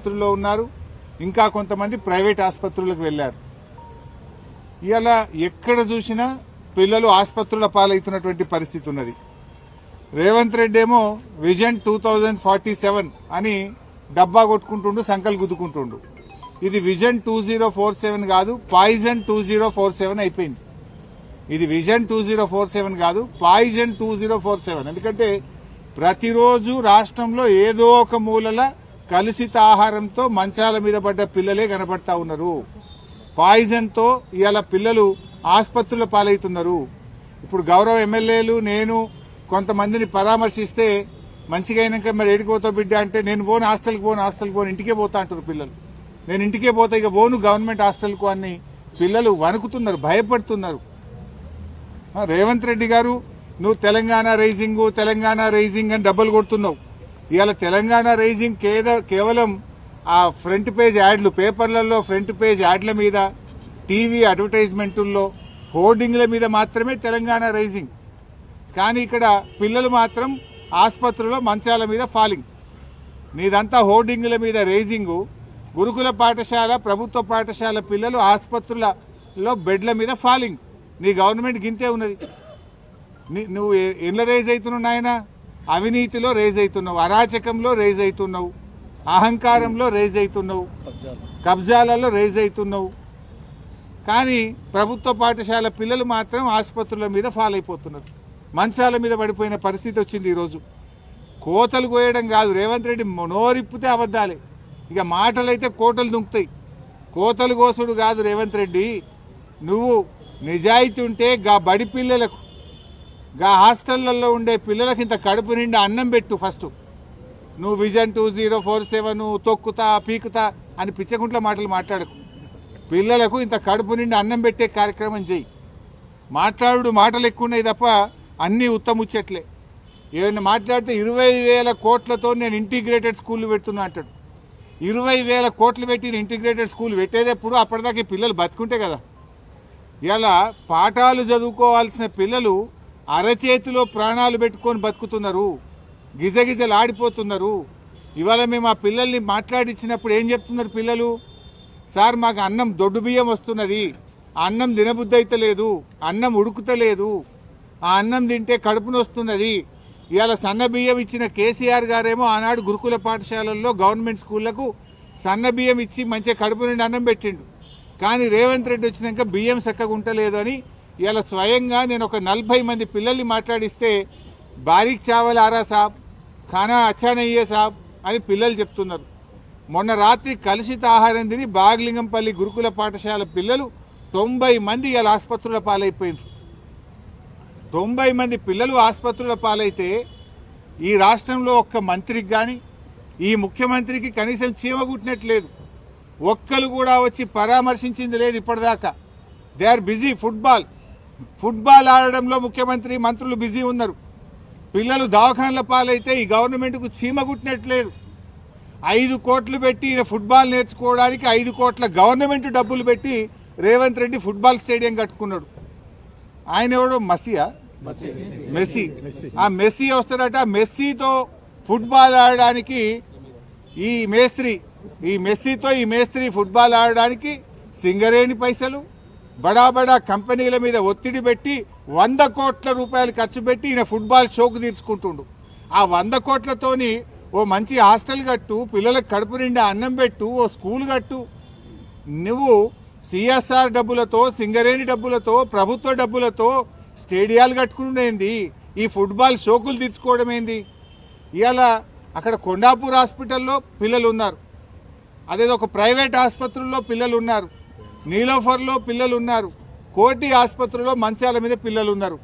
ఆసుపత్రుల్లో ఉన్నారు, ఇంకా కొంతమంది ప్రైవేట్ ఆసుపత్రులకు వెళ్లారు. ఇలా ఎక్కడ చూసినా పిల్లలు ఆసుపత్రుల పాలవుతున్నటువంటి పరిస్థితి ఉన్నది. రేవంత్ రెడ్డి ఏమో విజన్ 2047 అని డబ్బా కొట్టుకుంటుండు, సంకల్ గుద్దుకుంటుండు. ఇది విజన్ 2047 కాదు, పాయిజన్ 2047 అయిపోయింది. ఇది విజన్ 2047 కాదు, పాయిజన్ 2047. ఎందుకంటే ప్రతిరోజు రాష్ట్రంలో ఏదో ఒక మూలల కలుషిత ఆహారంతో మంచాల మీద పడ్డ పిల్లలే కనబడతా ఉన్నారు. పాయిజన్ తో ఇవాళ పిల్లలు ఆసుపత్రుల పాలవుతున్నారు. ఇప్పుడు గౌరవ ఎమ్మెల్యేలు నేను కొంతమందిని పరామర్శిస్తే మంచిగా అయినాక మరి ఏడిపోతావు బిడ్డ అంటే నేను పోను, హాస్టల్కి పోను ఇంటికే పోతా అంటారు పిల్లలు. నేను ఇంటికే పోతా, ఇక పోను గవర్నమెంట్ హాస్టల్కు అని పిల్లలు వణుకుతున్నారు, భయపడుతున్నారు. రేవంత్ రెడ్డి గారు నువ్వు తెలంగాణ రైజింగ్ అని డబ్బులు కొడుతున్నావు. ఇవాళ తెలంగాణ రైజింగ్ కేవలం ఆ ఫ్రంట్ పేజ్ యాడ్లు, పేపర్లలో ఫ్రంట్ పేజ్ యాడ్ల మీద, టీవీ అడ్వర్టైజ్మెంటుల్లో, హోర్డింగ్ల మీద మాత్రమే తెలంగాణ రైజింగ్. కానీ ఇక్కడ పిల్లలు మాత్రం ఆసుపత్రుల్లో మంచాల మీద ఫాలింగ్. నీదంతా హోర్డింగ్ల మీద రైజింగు. గురుకుల పాఠశాల, ప్రభుత్వ పాఠశాల పిల్లలు ఆసుపత్రులలో బెడ్ల మీద ఫాలింగ్. నీ గవర్నమెంట్ గింతే ఉన్నది. నువ్వు ఎట్లా రేజ్ అవుతున్నావు నాయన? అవినీతిలో రేజ్ అవుతున్నావు, అరాచకంలో రేజ్ అవుతున్నావు, అహంకారంలో రేజ్ అవుతున్నావు, కబ్జాలలో రేజ్ అవుతున్నావు. కానీ ప్రభుత్వ పాఠశాల పిల్లలు మాత్రం ఆసుపత్రుల మీద ఫాల్ అయిపోతున్నారు, మంచాల మీద పడిపోయిన పరిస్థితి వచ్చింది. ఈరోజు కోతలు కోయడం కాదు, రేవంత్ రెడ్డి నోరిప్పితే అబద్దాలే. ఇక మాటలైతే కోటలు దుంకుతాయి. కోతలు కోసుడు కాదు రేవంత్ రెడ్డి. నువ్వు నిజాయితీ ఉంటే గా బడి పిల్లలకు, గా హాస్టళ్లలో ఉండే పిల్లలకు ఇంత కడుపు నిండా అన్నం పెట్టు ఫస్ట్. నువ్వు విజన్ 2047 తొక్కుతా పీకుతా అని పిచ్చకుంట్ల మాటలు మాట్లాడకు. పిల్లలకు ఇంత కడుపు నిండా అన్నం పెట్టే కార్యక్రమం చెయ్యి. మాటలు ఎక్కువ ఉన్నాయి తప్ప అన్నీ ఉత్తముచ్చట్లే. ఏమైనా మాట్లాడితే 20,000 కోట్లతో నేను ఇంటిగ్రేటెడ్ స్కూల్ పెడుతున్నా అంటాడు. 20,000 కోట్లు పెట్టి ఇంటిగ్రేటెడ్ స్కూల్ పెట్టేటప్పుడు అప్పటిదాకా పిల్లలు బతుకుంటే కదా. ఇలా పాఠాలు చదువుకోవాల్సిన పిల్లలు అరచేతిలో ప్రాణాలు పెట్టుకొని బతుకుతున్నారు, గిజగిజలు ఆడిపోతున్నారు. ఇవాళ మేము ఆ పిల్లల్ని మాట్లాడించినప్పుడు ఏం చెప్తున్నారు పిల్లలు? సార్ మాకు అన్నం దొడ్డు బియ్యం వస్తున్నది, అన్నం తినబుద్ధి అయితే లేదు, అన్నం ఉడుకుతలేదు, ఆ అన్నం తింటే కడుపును వస్తున్నది. ఇవాళ సన్న బియ్యం ఇచ్చిన కేసీఆర్ గారేమో ఆనాడు గురుకుల పాఠశాలల్లో గవర్నమెంట్ స్కూళ్లకు సన్న బియ్యం ఇచ్చి మంచిగా కడుపు నుండి అన్నం పెట్టిండు. కానీ రేవంత్ రెడ్డి వచ్చినాక బియ్యం చక్కగా ఉంటలేదు అని ఇవాళ స్వయంగా నేను ఒక 40 మంది పిల్లల్ని మాట్లాడిస్తే బారీక్ చావల్ ఆరా సాబ్, ఖానా అచ్చా నయ్యే సాబ్ అని పిల్లలు చెప్తున్నారు. మొన్న రాత్రి కలుషిత ఆహారం తిని బాగ్లింగంపల్లి గురుకుల పాఠశాల పిల్లలు 90 మంది ఇవాళ ఆసుపత్రుల పాలైపోయింది. 90 మంది పిల్లలు ఆసుపత్రుల పాలైతే ఈ రాష్ట్రంలో ఒక్క మంత్రికి కానీ ఈ ముఖ్యమంత్రికి కనీసం చీమ కుట్టినట్లేదు. ఒక్కరు కూడా వచ్చి పరామర్శించింది లేదు ఇప్పటిదాకా. They are busy. ఫుట్బాల్ ఆడడంలో ముఖ్యమంత్రి మంత్రులు బిజీ ఉన్నారు. పిల్లలు దవాఖాన్ల పాలైతే ఈ గవర్నమెంట్కు చీమ కుట్టినట్లేదు. 5 కోట్లు పెట్టి ఫుట్బాల్ నేర్చుకోవడానికి 5 కోట్ల గవర్నమెంట్ డబ్బులు పెట్టి రేవంత్ రెడ్డి ఫుట్బాల్ స్టేడియం కట్టుకున్నాడు. ఆయన ఎవడో మెస్సీ. ఆ మెస్సీ వస్తాడట. మెస్సీతో ఫుట్బాల్ ఆడడానికి ఈ మేస్త్రి ఫుట్బాల్ ఆడడానికి సింగరేణి పైసలు, బడా కంపెనీల మీద ఒత్తిడి పెట్టి 100 కోట్ల రూపాయలు ఖర్చు పెట్టి ఈయన ఫుట్బాల్ షోకు తీర్చుకుంటుండు. ఆ 100 కోట్లతోని ఓ మంచి హాస్టల్ కట్టు, పిల్లలకు కడుపు నిండా అన్నం పెట్టు, ఓ స్కూల్ కట్టు. నువ్వు సిఎస్ఆర్ డబ్బులతో, సింగరేణి డబ్బులతో, ప్రభుత్వ డబ్బులతో స్టేడియాలు కట్టుకునేంది, ఈ ఫుట్బాల్ షోకులు తీర్చుకోవడం ఏంది? ఇవాళ అక్కడ కొండాపూర్ హాస్పిటల్లో పిల్లలు ఉన్నారు, అదేదో ఒక ప్రైవేట్ ఆసుపత్రుల్లో పిల్లలు ఉన్నారు, నీలోఫర్లో పిల్లలు ఉన్నారు, కోటి ఆసుపత్రిలో మంచాల మీద పిల్లలు ఉన్నారు.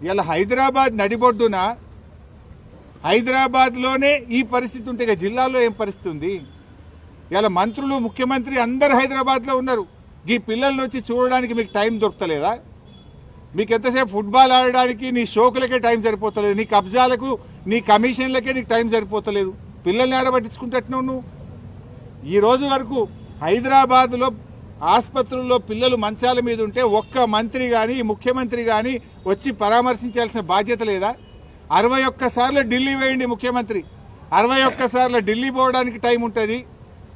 ఇలా హైదరాబాద్ నడిబొడ్డున, హైదరాబాద్లోనే ఈ పరిస్థితి ఉంటే ఇక జిల్లాలో ఏం పరిస్థితి ఉంది? ఇలా మంత్రులు, ముఖ్యమంత్రి అందరు హైదరాబాద్లో ఉన్నారు. ఈ పిల్లల్ని వచ్చి చూడడానికి మీకు టైం దొరకలేదా? మీకు ఎంతసేపు ఫుట్బాల్ ఆడడానికి నీ షోకులకే టైం సరిపోతలేదు, నీ కబ్జాలకు, నీ కమిషన్లకే నీకు టైం సరిపోతలేదు. పిల్లల్ని ఆడబట్టించుకుంటున్నావు నువ్వు. ఈ రోజు వరకు హైదరాబాద్లో ఆసుపత్రుల్లో పిల్లలు మంచాల మీద ఉంటే ఒక్క మంత్రి కానీ ముఖ్యమంత్రి కానీ వచ్చి పరామర్శించాల్సిన బాధ్యత లేదా? 61 సార్లు ఢిల్లీ వేయండి ముఖ్యమంత్రి, 61 సార్లు ఢిల్లీ పోవడానికి టైం ఉంటుంది,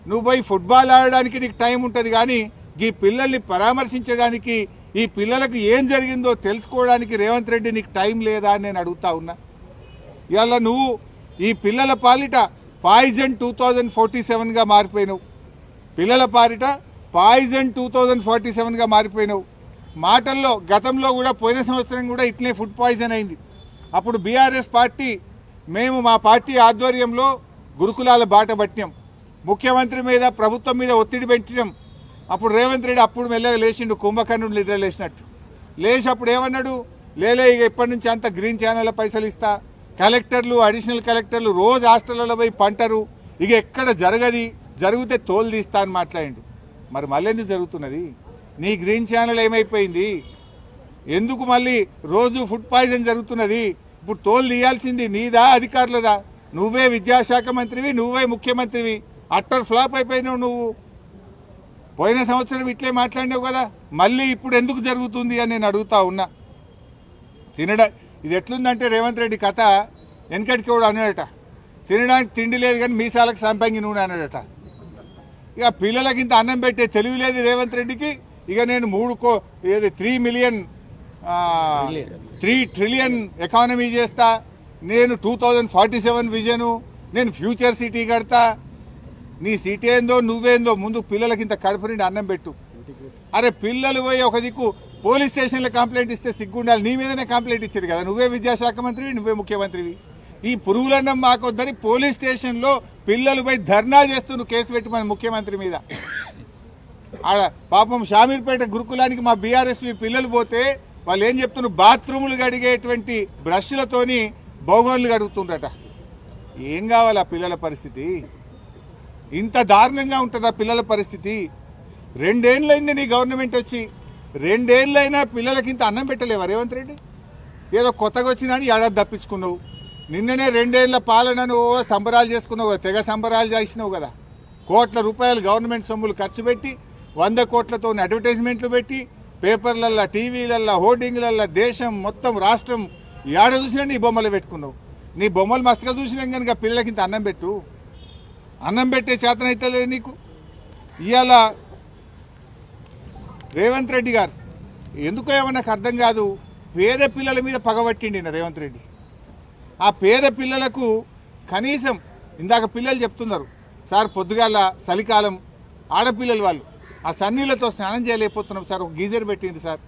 నువ్వు పోయి ఫుట్బాల్ ఆడడానికి నీకు టైం ఉంటుంది, కానీ ఈ పిల్లల్ని పరామర్శించడానికి, ఈ పిల్లలకు ఏం జరిగిందో తెలుసుకోవడానికి రేవంత్ రెడ్డి నీకు టైం లేదా అని నేను అడుగుతా ఉన్నా. ఇవాళ నువ్వు ఈ పిల్లల పాలిట పాయిజన్ 2047గా మారిపోయినావు. పిల్లల పాలిట పాయిజన్ 2047గా మారిపోయినావు. మాటల్లో గతంలో కూడా పోయిన సంవత్సరం కూడా ఇట్లే ఫుడ్ పాయిజన్ అయింది. అప్పుడు బీఆర్ఎస్ పార్టీ, మేము మా పార్టీ ఆధ్వర్యంలో గురుకులాల బాట పట్టినాం, ముఖ్యమంత్రి మీద ప్రభుత్వం మీద ఒత్తిడి పెంచాం. అప్పుడు రేవంత్ రెడ్డి అప్పుడు మెల్లగా లేచిండు, కుంభకర్ణుడు నిద్ర లేచినట్టు లేచి అప్పుడు ఏమన్నాడు, లేలే ఇక ఎప్పటి నుంచి అంత గ్రీన్ ఛానళ్ళ పైసలు ఇస్తా, కలెక్టర్లు అడిషనల్ కలెక్టర్లు రోజు హాస్టళ్లలో పోయి పంటరు, ఇక ఎక్కడ జరగది, జరిగితే తోలు తీస్తా అని మాట్లాడిండు. మరి మళ్ళీ ఎందుకు జరుగుతున్నది? నీ గ్రీన్ ఛానల్ ఏమైపోయింది? ఎందుకు మళ్ళీ రోజు ఫుడ్ పాయిజన్ జరుగుతున్నది? ఇప్పుడు తోలు తీయాల్సింది నీదా అధికారులదా? నువ్వే విద్యాశాఖ మంత్రివి, నువ్వే ముఖ్యమంత్రివి, అట్టర్ ఫ్లాప్ అయిపోయినావు నువ్వు. పోయిన సంవత్సరం ఇట్లే మాట్లాడినావు కదా, మళ్ళీ ఇప్పుడు ఎందుకు జరుగుతుంది అని నేను అడుగుతా ఉన్నా. ఇది ఎట్లుందంటే రేవంత్ రెడ్డి కథ, వెనకటికి కూడా అన్నాడట, తినడానికి తిండి లేదు కానీ మీసాలకు సంపంగి నూనె అన్నాడట. ఇక పిల్లలకి ఇంత అన్నం పెట్టే తెలివి లేదు రేవంత్ రెడ్డికి. ఇక నేను 3 ట్రిలియన్ ఎకానమీ చేస్తా, నేను 2047 విజను, నేను ఫ్యూచర్ సిటీ కడతా. నీ సిటీ ఏందో నువ్వేందో, ముందు పిల్లలకి ఇంత కడుపు నిండి అన్నం పెట్టు. అరే పిల్లలు పోయి ఒక దిక్కు పోలీస్ స్టేషన్లో కంప్లైంట్ ఇస్తే సిగ్గుండాలి, నీ మీదనే కంప్లైంట్ ఇచ్చారు కదా, నువ్వే విద్యాశాఖ మంత్రివి, నువ్వే ముఖ్యమంత్రివి. ఈ పురుగులన్నం మాకొద్దని పోలీస్ స్టేషన్లో పిల్లలు పోయి ధర్నా చేస్తూ నువ్వు కేసు పెట్టి మన ముఖ్యమంత్రి మీద. ఆడ పాపం షామీర్పేట గురుకులానికి మా బీఆర్ఎస్వి పిల్లలు పోతే వాళ్ళు ఏం చెప్తున్నారు, బాత్రూములు కడిగేటువంటి బ్రష్లతోని బౌగోన్లు కడుగుతుండట. ఏం కావాలి ఆ పిల్లల పరిస్థితి? ఇంత దారుణంగా ఉంటుందా పిల్లల పరిస్థితి? 2 ఏళ్ళైంది నీ గవర్నమెంట్ వచ్చి, 2 ఏళ్ళైనా పిల్లలకి ఇంత అన్నం పెట్టలేవా రేవంత్ రెడ్డి? ఏదో కొత్తగా వచ్చినా ఏడాది తప్పించుకున్నావు. నిన్ననే 2 ఏళ్ల పాలనను సంబరాలు చేసుకున్నావు కదా, తెగ సంబరాలు చేసినావు కదా. కోట్ల రూపాయలు గవర్నమెంట్ సొమ్ములు ఖర్చు పెట్టి, 100 కోట్లతో అడ్వర్టైజ్మెంట్లు పెట్టి, పేపర్లల్లో, టీవీలల్లో, హోర్డింగ్లల్లో దేశం మొత్తం రాష్ట్రం ఏడ చూసినా నీ బొమ్మలు పెట్టుకున్నావు. నీ బొమ్మలు మస్తుగా చూసినాం కనుక పిల్లలకి ఇంత అన్నం పెట్టు. అన్నం పెట్టే చేతన అయితే లేదు నీకు. ఇవాళ రేవంత్ రెడ్డి గారు ఎందుకో ఏమో నాకు అర్థం కాదు, పేద పిల్లల మీద పగబట్టిండి రేవంత్ రెడ్డి. ఆ పేద పిల్లలకు కనీసం, ఇందాక పిల్లలు చెప్తున్నారు సార్, పొద్దుగాల చలికాలం ఆడపిల్లలు వాళ్ళు ఆ సన్నీళ్ళతో స్నానం చేయలేకపోతున్నాం సార్, ఒక గీజర్ పెట్టింది సార్.